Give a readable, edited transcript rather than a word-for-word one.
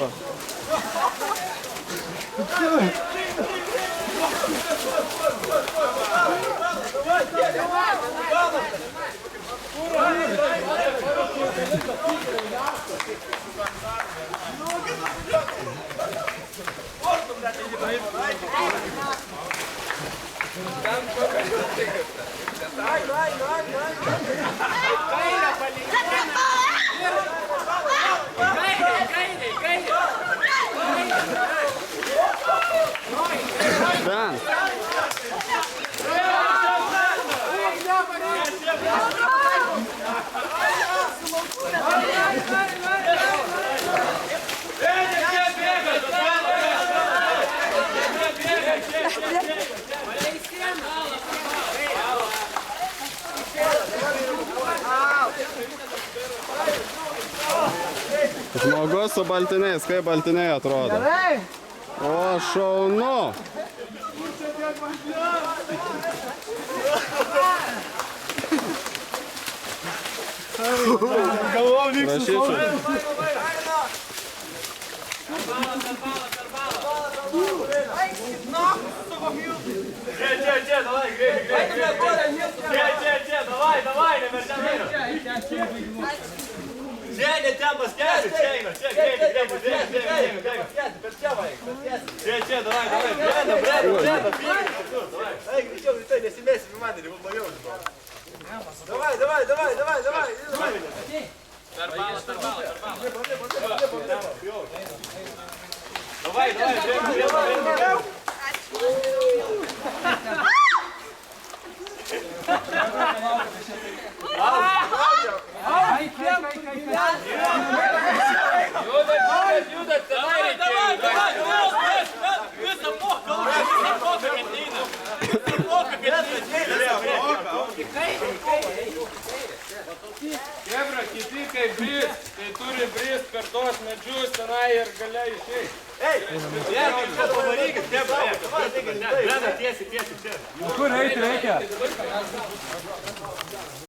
atrodo. Ben. Žmogus su baltiniais, kaip baltiniai atrodo. O, šaunu. Prašyčiau. Čia, davai, greitai. Čia, davai, neverčiam eina. Čia, netempas kelias, čia eina, čia, greitai, Čia, davai, breda, Ai, greičiau, tai nesimėsim į manį, reikia labiau. Davai. Per balą. Давай, прямо. Юда, Kebra, kiti kaip brist, tai turi brist per tos medžius tenai ir galia išeiti. Ei, čia pavarykit, Kebra, tiesiai čia. Kur eiti reikia?